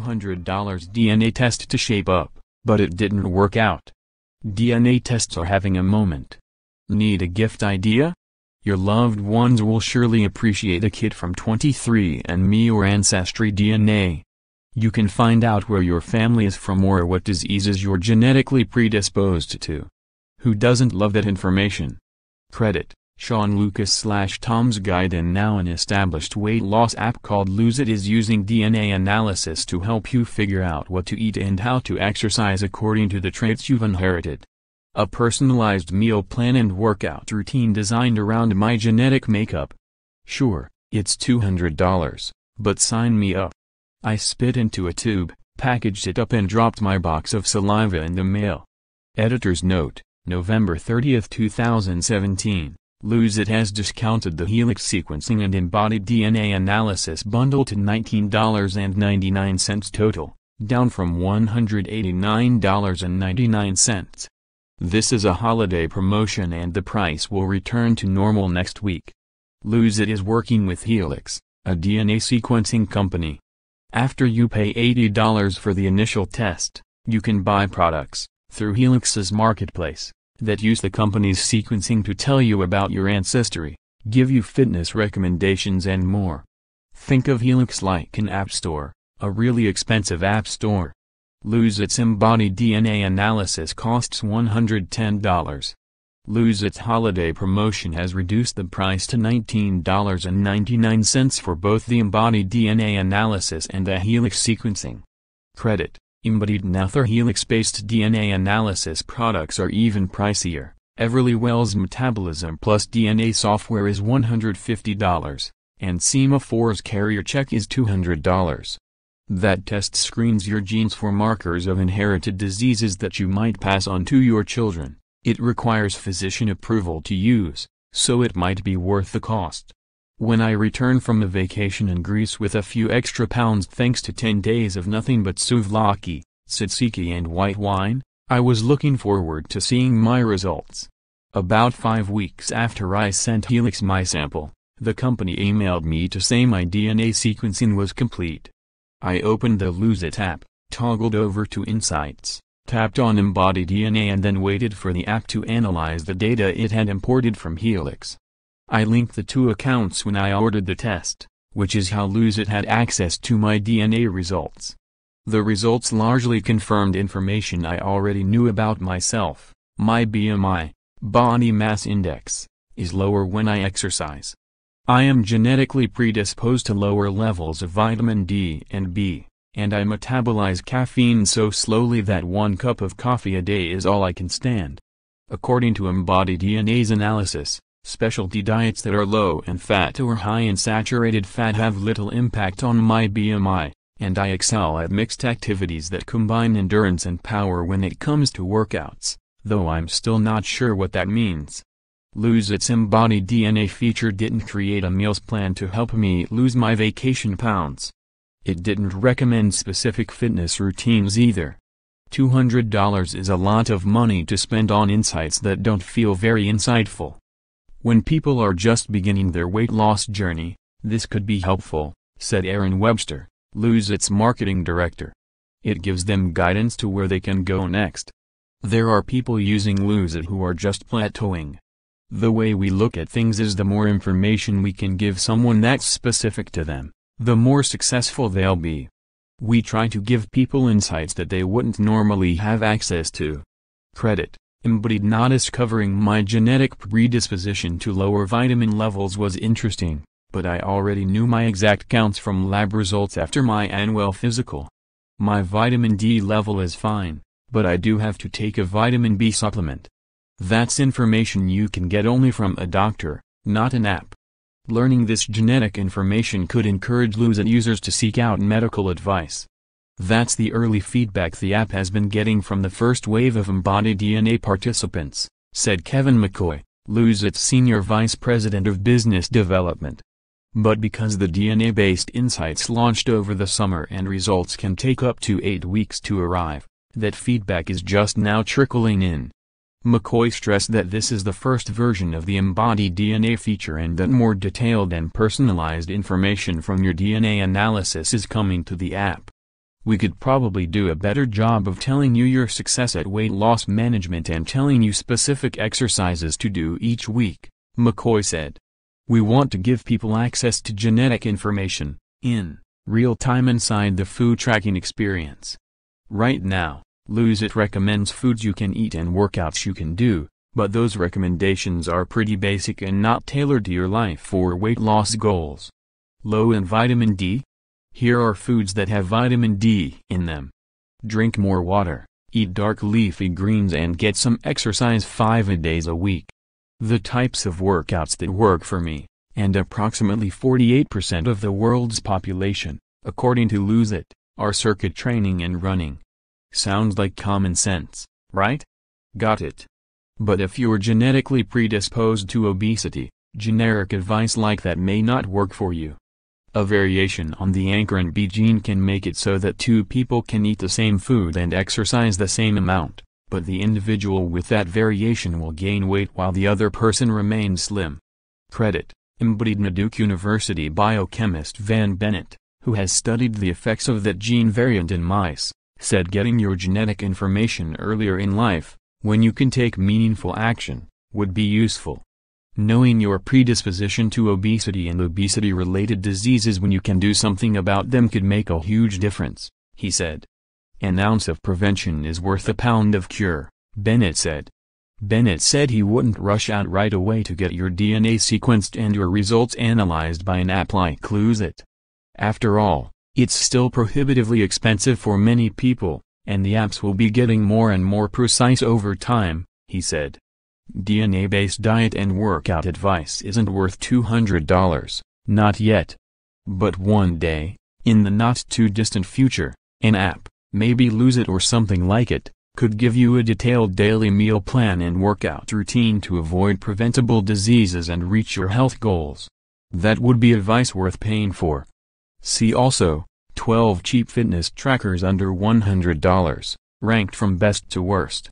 $200 DNA test to shape up, but it didn't work out. DNA tests are having a moment. Need a gift idea? Your loved ones will surely appreciate a kit from 23andMe or AncestryDNA. You can find out where your family is from or what diseases you're genetically predisposed to. Who doesn't love that information? Credit, Shaun Lucas / Tom's GuideAnd. Now an established weight loss app called Lose It is using DNA analysis to help you figure out what to eat and how to exercise according to the traits you've inherited. A personalized meal plan and workout routine designed around my genetic makeup. Sure, it's $200, but sign me up. I spit into a tube, packaged it up and dropped my box of saliva in the mail. Editor's note, November 30, 2017. Lose It has discounted the helix sequencing and embodied DNA analysis bundle to $19.99 total, down from $189.99. This is a holiday promotion and the price will return to normal next week. Lose It is working with Helix, a DNA sequencing company. After you pay $80 for the initial test, you can buy products, through Helix's marketplace, that use the company's sequencing to tell you about your ancestry, give you fitness recommendations and more. Think of Helix like an app store, a really expensive app store. Lose It's embodied DNA analysis costs $110. Lose It's holiday promotion has reduced the price to $19.99 for both the embodied DNA analysis and the helix sequencing. Credit, embodied and other helix-based DNA analysis products are even pricier. Everlywell's Metabolism Plus DNA software is $150, and Sema4's Carrier Check is $200. That test screens your genes for markers of inherited diseases that you might pass on to your children. It requires physician approval to use, so it might be worth the cost. When I return from a vacation in Greece with a few extra pounds thanks to 10 days of nothing but souvlaki, tzatziki and white wine, I was looking forward to seeing my results. About 5 weeks after I sent Helix my sample, the company emailed me to say my DNA sequencing was complete. I opened the Lose It app, toggled over to Insights, tapped on Embodied DNA and then waited for the app to analyze the data it had imported from Helix. I linked the two accounts when I ordered the test, which is how Lose It had access to my DNA results. The results largely confirmed information I already knew about myself. My BMI, body mass index, is lower when I exercise. I am genetically predisposed to lower levels of vitamin D and B, and I metabolize caffeine so slowly that 1 cup of coffee a day is all I can stand. According to Embodied DNA's analysis, specialty diets that are low in fat or high in saturated fat have little impact on my BMI, and I excel at mixed activities that combine endurance and power when it comes to workouts, though I'm still not sure what that means. Lose It's Embodied DNA feature didn't create a meals plan to help me lose my vacation pounds. It didn't recommend specific fitness routines either. $200 is a lot of money to spend on insights that don't feel very insightful. When people are just beginning their weight loss journey, this could be helpful, said Aaron Webster, Lose It's marketing director. It gives them guidance to where they can go next. There are people using Lose It who are just plateauing. The way we look at things is the more information we can give someone that's specific to them, the more successful they'll be. We try to give people insights that they wouldn't normally have access to. Credit, Embodied. Not discovering my genetic predisposition to lower vitamin levels was interesting, but I already knew my exact counts from lab results after my annual physical. My vitamin D level is fine, but I do have to take a vitamin B supplement. That's information you can get only from a doctor, not an app. Learning this genetic information could encourage Lose It users to seek out medical advice. That's the early feedback the app has been getting from the first wave of Embodied DNA participants, said Kevin McCoy, Lose It's Senior Vice President of Business Development. But because the DNA-based insights launched over the summer and results can take up to 8 weeks to arrive, that feedback is just now trickling in. McCoy stressed that this is the first version of the Embodied DNA feature and that more detailed and personalized information from your DNA analysis is coming to the app. We could probably do a better job of telling you your success at weight loss management and telling you specific exercises to do each week, McCoy said. We want to give people access to genetic information, in real time inside the food tracking experience. Right now, Lose It recommends foods you can eat and workouts you can do, but those recommendations are pretty basic and not tailored to your life or weight loss goals. Low in vitamin D? Here are foods that have vitamin D in them. Drink more water, eat dark leafy greens and get some exercise 5 days a week. The types of workouts that work for me, and approximately 48% of the world's population, according to Lose It, are circuit training and running. Sounds like common sense, right? Got it. But if you're genetically predisposed to obesity, generic advice like that may not work for you. A variation on the anchorin B gene can make it so that two people can eat the same food and exercise the same amount, but the individual with that variation will gain weight while the other person remains slim. Credit, embodied Duke University biochemist Van Bennett, who has studied the effects of that gene variant in mice, said getting your genetic information earlier in life, when you can take meaningful action, would be useful. Knowing your predisposition to obesity and obesity-related diseases when you can do something about them could make a huge difference, he said. An ounce of prevention is worth a pound of cure, Bennett said. Bennett said he wouldn't rush out right away to get your DNA sequenced and your results analyzed by an app like Lose It. After all, it's still prohibitively expensive for many people, and the apps will be getting more and more precise over time, he said. DNA-based diet and workout advice isn't worth $200, not yet. But one day, in the not-too-distant future, an app, maybe Lose It or something like it, could give you a detailed daily meal plan and workout routine to avoid preventable diseases and reach your health goals. That would be advice worth paying for. See also, 12 cheap fitness trackers under $100, ranked from best to worst.